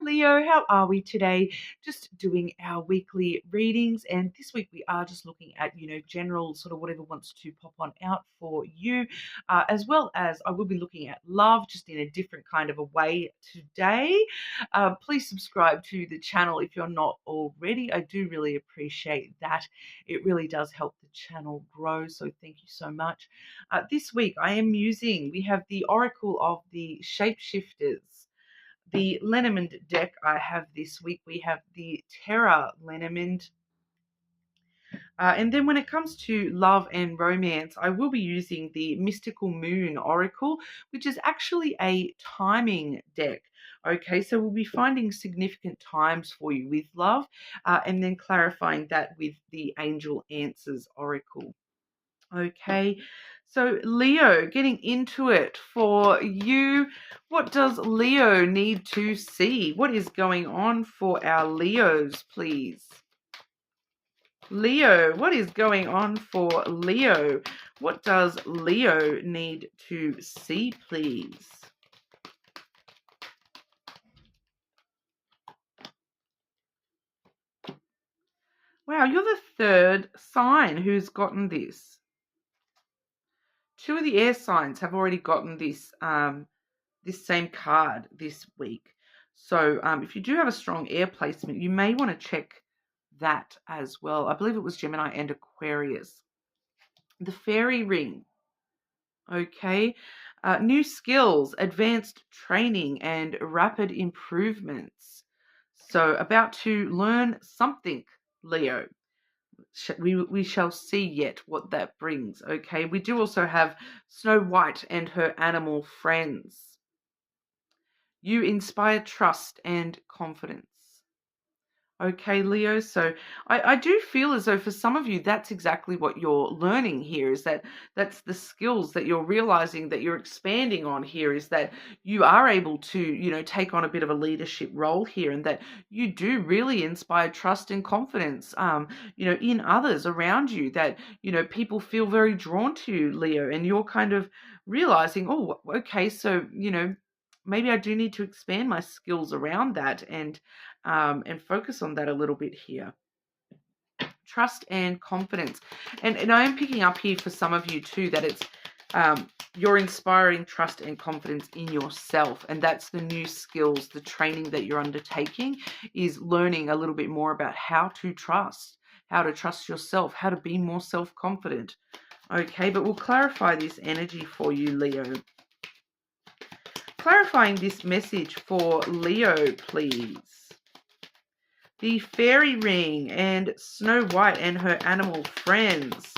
Leo, how are we today? Just doing our weekly readings, and this week we are just looking at, general sort of whatever wants to pop on out for you, as well as I will be looking at love just in a different kind of a way today. Please subscribe to the channel if you're not already. I do really appreciate that. It really does help the channel grow, so thank you so much. This week we have the Oracle of the Shapeshifters. The Lenormand deck I have this week, we have the Terra Lenormand. And then when it comes to love and romance, I will be using the Mystical Moon Oracle, which is actually a timing deck. Okay, so we'll be finding significant times for you with love, and then clarifying that with the Angel Answers Oracle. Okay, so Leo, getting into it for you. What does Leo need to see? What is going on for our Leos, please? Leo, what is going on for Leo? What does Leo need to see, please? Wow, you're the third sign who's gotten this. Two of the air signs have already gotten this this same card this week. So if you do have a strong air placement, you may want to check that as well. I believe it was Gemini and Aquarius. The fairy ring. Okay. New skills, advanced training, and rapid improvements. So about to learn something, Leo. We shall see yet what that brings. Okay. We do also have Snow White and her animal friends. You inspire trust and confidence. Okay, Leo. So I do feel as though for some of you, that's exactly what you're learning here, is that's the skills that you're realizing that you're expanding on here, is that you are able to, take on a bit of a leadership role here, and that you do really inspire trust and confidence, in others around you, that, people feel very drawn to you, Leo, and you're kind of realizing, oh, okay, so, maybe I do need to expand my skills around that and focus on that a little bit here. Trust and confidence. And I am picking up here for some of you too that it's you're inspiring trust and confidence in yourself. And that's the new skills, the training that you're undertaking is learning a little bit more about how to trust yourself, how to be more self-confident. Okay, but we'll clarify this energy for you, Leo. Clarifying this message for Leo, please. The fairy ring and Snow White and her animal friends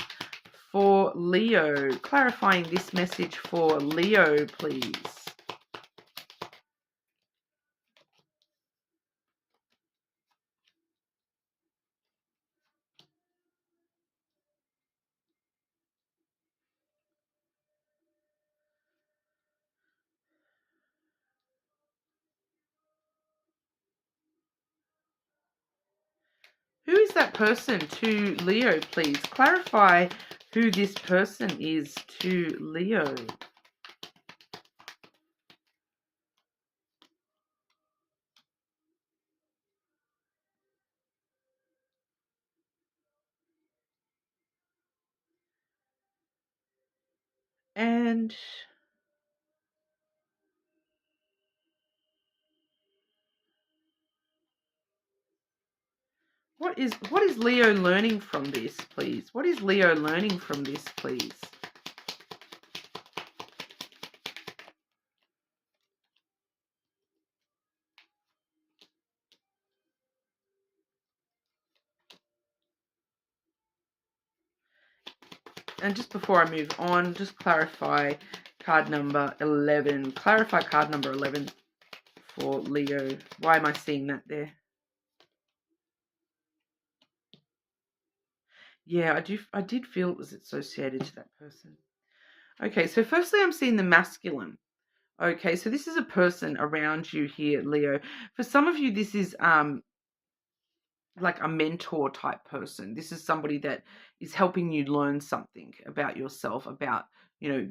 for Leo. Clarifying this message for Leo, please. Who is that person to Leo, please? Clarify who this person is to Leo. And what is Leo learning from this, please? What is Leo learning from this, please? And just before I move on, just clarify card number 11. Clarify card number 11 for Leo. Why am I seeing that there? Yeah, I did feel it was associated to that person. Okay, so firstly I'm seeing the masculine. Okay, so this is a person around you here, Leo. For some of you, this is like a mentor type person. This is somebody that is helping you learn something about yourself, about,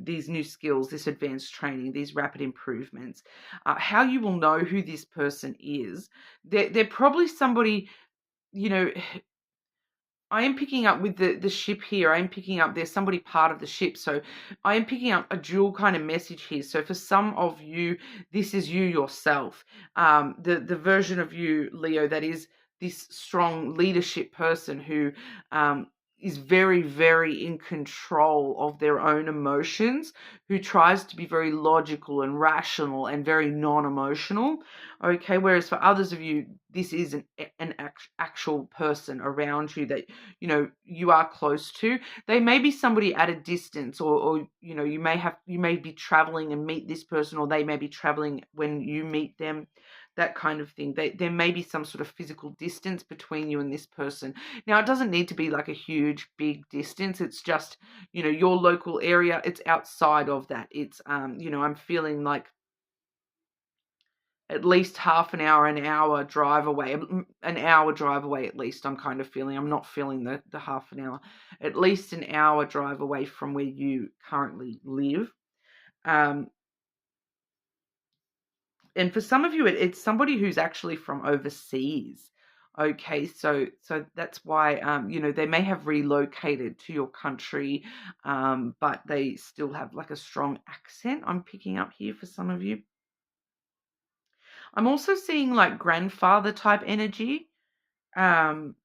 these new skills, this advanced training, these rapid improvements. How you will know who this person is, they're probably somebody, you know, I am picking up with the ship here. I am picking up there's somebody part of the ship. So I am picking up a dual kind of message here. So for some of you, this is you yourself. The version of you, Leo, that is this strong leadership person who is very, very in control of their own emotions, who tries to be very logical and rational and very non-emotional. Okay, whereas for others of you, this is an actual person around you that you are close to. They may be somebody at a distance, or you may be traveling and meet this person, or they may be traveling when you meet them, that kind of thing. There may be some sort of physical distance between you and this person. Now, it doesn't need to be like a huge, big distance. It's just, your local area. It's outside of that. It's, I'm feeling like at least half an hour drive away, an hour drive away at least. I'm kind of feeling, I'm not feeling the half an hour, at least an hour drive away from where you currently live. And for some of you, it's somebody who's actually from overseas. Okay, so that's why they may have relocated to your country, but they still have like a strong accent. I'm picking up here for some of you. I'm also seeing like grandfather type energy. And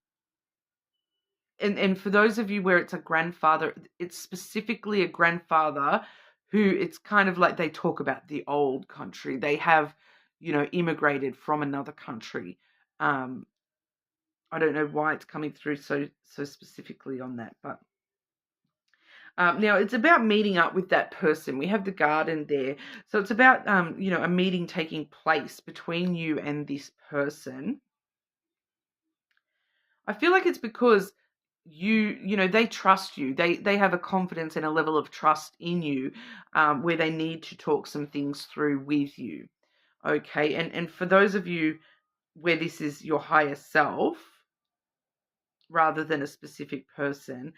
for those of you where it's a grandfather, it's specifically a grandfather who, it's kind of like they talk about the old country. They have, immigrated from another country. I don't know why it's coming through so specifically on that, but now it's about meeting up with that person. We have the garden there. So it's about, a meeting taking place between you and this person. I feel like it's because they trust you. They have a confidence and a level of trust in you, where they need to talk some things through with you. Okay. And for those of you where this is your higher self rather than a specific person,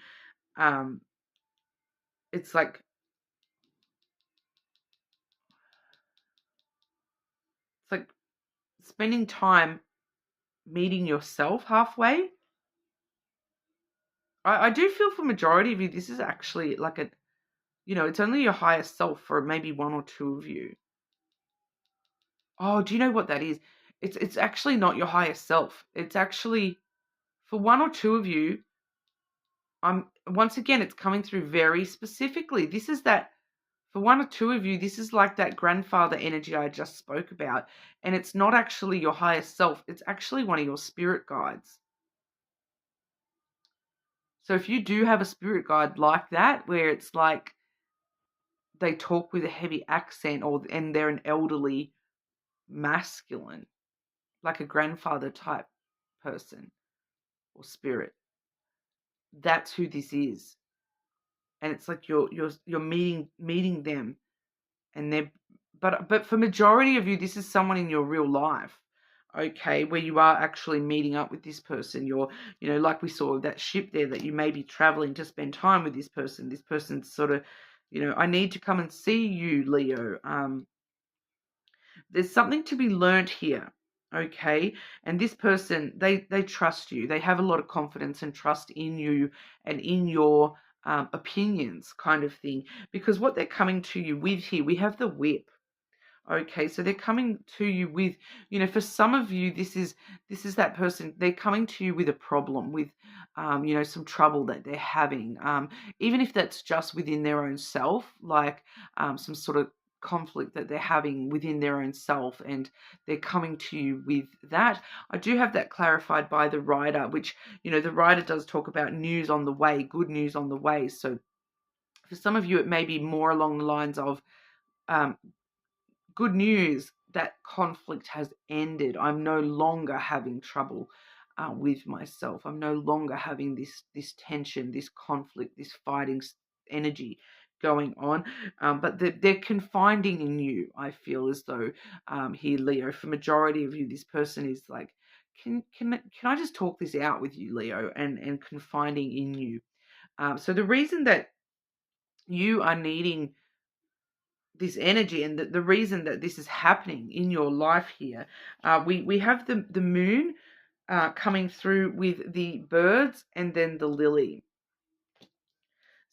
it's like spending time meeting yourself halfway. I do feel for majority of you, this is actually like it's only your higher self for maybe one or two of you. Oh, do you know what that is? It's actually not your higher self. It's actually, for one or two of you, once again, it's coming through very specifically. This is that, for one or two of you, this is like that grandfather energy I just spoke about. And it's not actually your higher self. It's actually one of your spirit guides. So if you do have a spirit guide like that, where it's like they talk with a heavy accent, and they're an elderly masculine, like a grandfather type person or spirit, that's who this is. And it's like you're meeting them, and they're, but for majority of you, this is someone in your real life. Okay, where you are actually meeting up with this person. You're, like we saw that ship there, that you may be traveling to spend time with this person. This person's sort of, I need to come and see you, Leo. There's something to be learnt here. Okay, and this person, they trust you. They have a lot of confidence and trust in you and in your opinions, kind of thing. Because what they're coming to you with here, we have the whip. Okay, so they're coming to you with, for some of you, this is that person. They're coming to you with a problem, with, some trouble that they're having, even if that's just within their own self, like some sort of conflict that they're having within their own self, and they're coming to you with that. I do have that clarified by the writer, which, the writer does talk about news on the way, good news on the way. So for some of you, it may be more along the lines of, good news, that conflict has ended. I'm no longer having trouble with myself. I'm no longer having this tension, this conflict, this fighting energy going on. But they're confiding in you. I feel as though here, Leo, for majority of you, this person is like, can I just talk this out with you, Leo, and confiding in you. So the reason that you are needing this energy, and the reason that this is happening in your life here, we have the moon coming through with the birds and then the lily.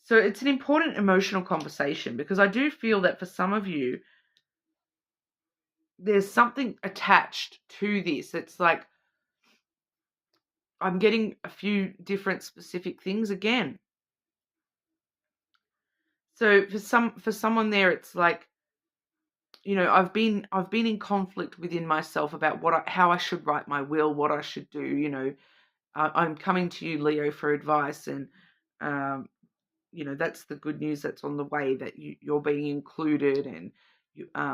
So it's an important emotional conversation, because I do feel that for some of you, there's something attached to this. It's like I'm getting a few different specific things again. So for someone there, it's like, I've been in conflict within myself about how I should write my will, what I should do. I'm coming to you, Leo, for advice, and um, that's the good news that's on the way, that you're being included, and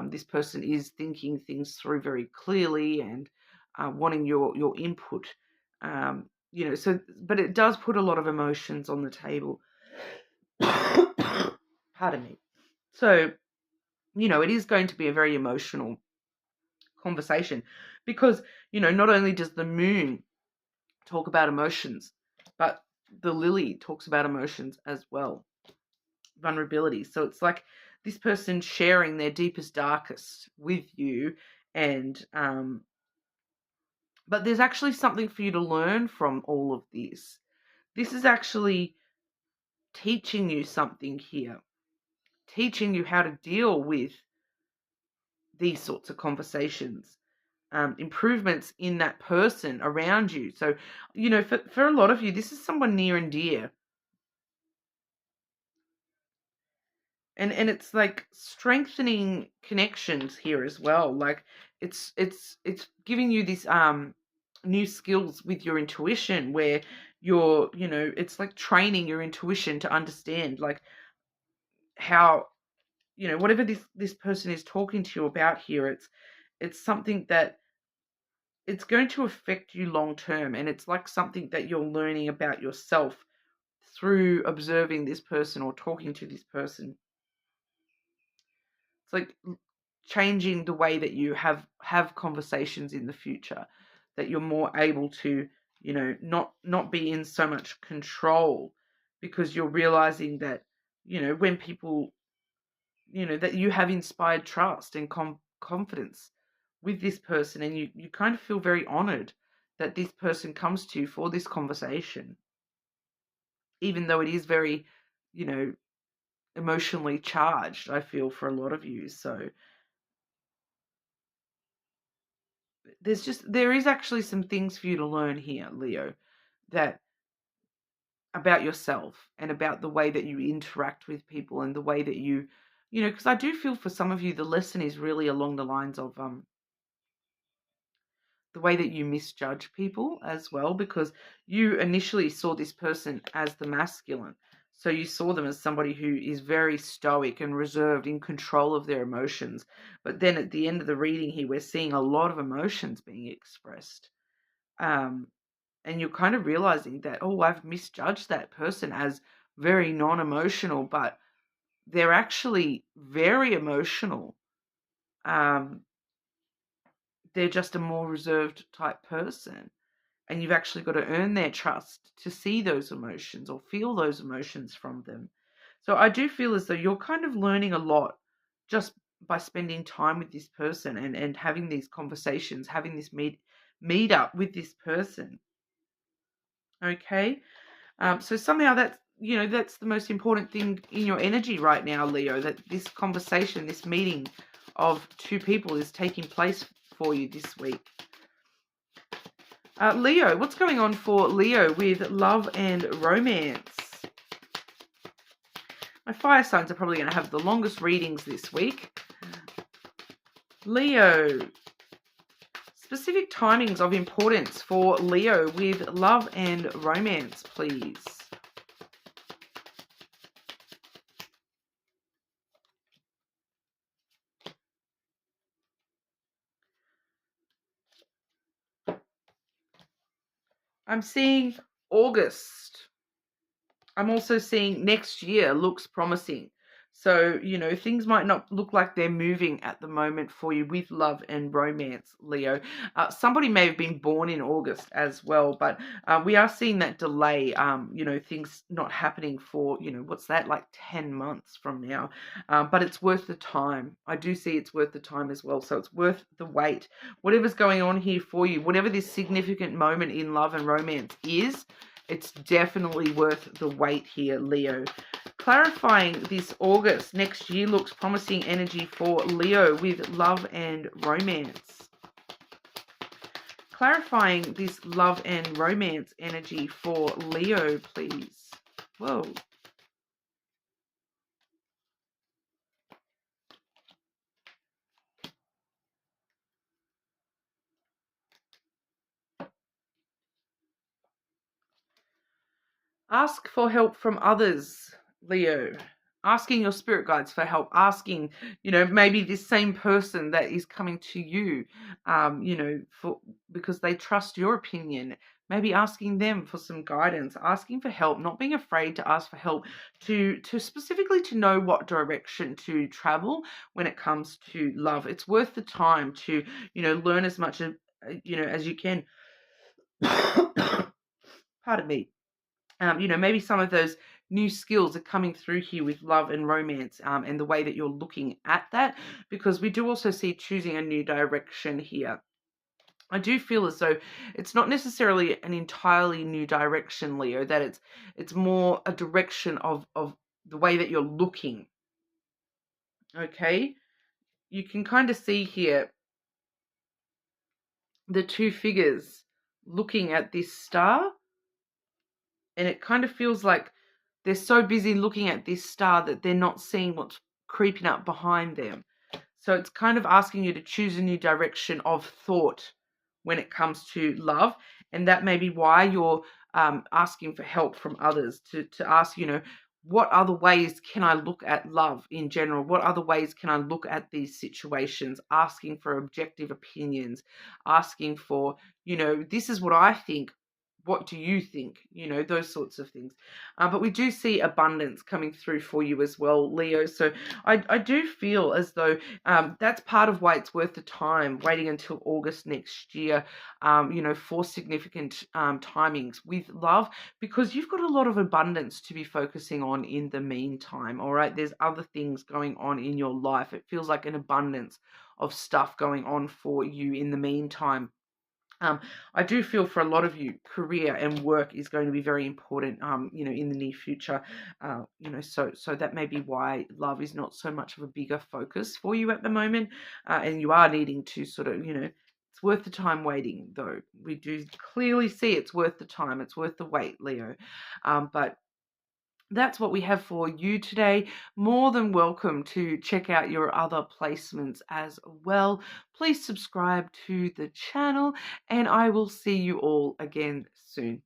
this person is thinking things through very clearly and wanting your input. So, but it does put a lot of emotions on the table. Pardon me. So, it is going to be a very emotional conversation, because, not only does the moon talk about emotions, but the lily talks about emotions as well, vulnerability. So it's like this person sharing their deepest, darkest with you, and but there's actually something for you to learn from all of this. This is actually teaching you something here, teaching you how to deal with these sorts of conversations, improvements in that person around you. So, for a lot of you, this is someone near and dear. And it's like strengthening connections here as well. Like it's giving you these new skills with your intuition, where it's like training your intuition to understand, like, how, whatever this person is talking to you about here, it's something that it's going to affect you long term, and it's like something that you're learning about yourself through observing this person or talking to this person. It's like changing the way that you have conversations in the future, that you're more able to, not be in so much control, because you're realizing that, when people, that you have inspired trust and confidence with this person, and you kind of feel very honored that this person comes to you for this conversation, even though it is very, emotionally charged, I feel, for a lot of you. So there is actually some things for you to learn here, Leo, that about yourself and about the way that you interact with people, and the way that because I do feel for some of you the lesson is really along the lines of the way that you misjudge people as well, because you initially saw this person as the masculine. So you saw them as somebody who is very stoic and reserved, in control of their emotions. But then at the end of the reading here, we're seeing a lot of emotions being expressed. And you're kind of realizing that, oh, I've misjudged that person as very non-emotional, but they're actually very emotional. They're just a more reserved type person. And you've actually got to earn their trust to see those emotions or feel those emotions from them. So I do feel as though you're kind of learning a lot just by spending time with this person, and having these conversations, having this meet up with this person. Okay. So somehow that's the most important thing in your energy right now, Leo, that this conversation, this meeting of two people is taking place for you this week. Leo, what's going on for Leo with love and romance? My fire signs are probably going to have the longest readings this week. Leo, specific timings of importance for Leo with love and romance, please. I'm seeing August. I'm also seeing next year looks promising. So, things might not look like they're moving at the moment for you with love and romance, Leo. Somebody may have been born in August as well, but we are seeing that delay, things not happening for, what's that, like 10 months from now. But it's worth the time. I do see it's worth the time as well. So it's worth the wait. Whatever's going on here for you, whatever this significant moment in love and romance is, it's definitely worth the wait here, Leo. Clarifying this August next year looks promising energy for Leo with love and romance. Clarifying this love and romance energy for Leo, please. Whoa. Ask for help from others, Leo. Asking your spirit guides for help. Asking, maybe this same person that is coming to you, because they trust your opinion. Maybe asking them for some guidance, asking for help, not being afraid to ask for help, to specifically to know what direction to travel when it comes to love. It's worth the time to, learn as much as, as you can. Pardon me. Maybe some of those new skills are coming through here with love and romance, and the way that you're looking at that, because we do also see choosing a new direction here. I do feel as though it's not necessarily an entirely new direction, Leo, that it's more a direction of the way that you're looking. Okay? You can kind of see here the two figures looking at this star, and it kind of feels like they're so busy looking at this star that they're not seeing what's creeping up behind them. So it's kind of asking you to choose a new direction of thought when it comes to love. And that may be why you're asking for help from others, to ask, what other ways can I look at love in general? What other ways can I look at these situations? Asking for objective opinions, asking for, this is what I think. What do you think? Those sorts of things. But we do see abundance coming through for you as well, Leo. So I do feel as though that's part of why it's worth the time waiting until August next year, for significant timings with love, because you've got a lot of abundance to be focusing on in the meantime, all right? There's other things going on in your life. It feels like an abundance of stuff going on for you in the meantime. I do feel for a lot of you, career and work is going to be very important, in the near future. So that may be why love is not so much of a bigger focus for you at the moment. And you are needing to sort of, it's worth the time waiting, though. We do clearly see it's worth the time. It's worth the wait, Leo. But that's what we have for you today. More than welcome to check out your other placements as well. Please subscribe to the channel, and I will see you all again soon.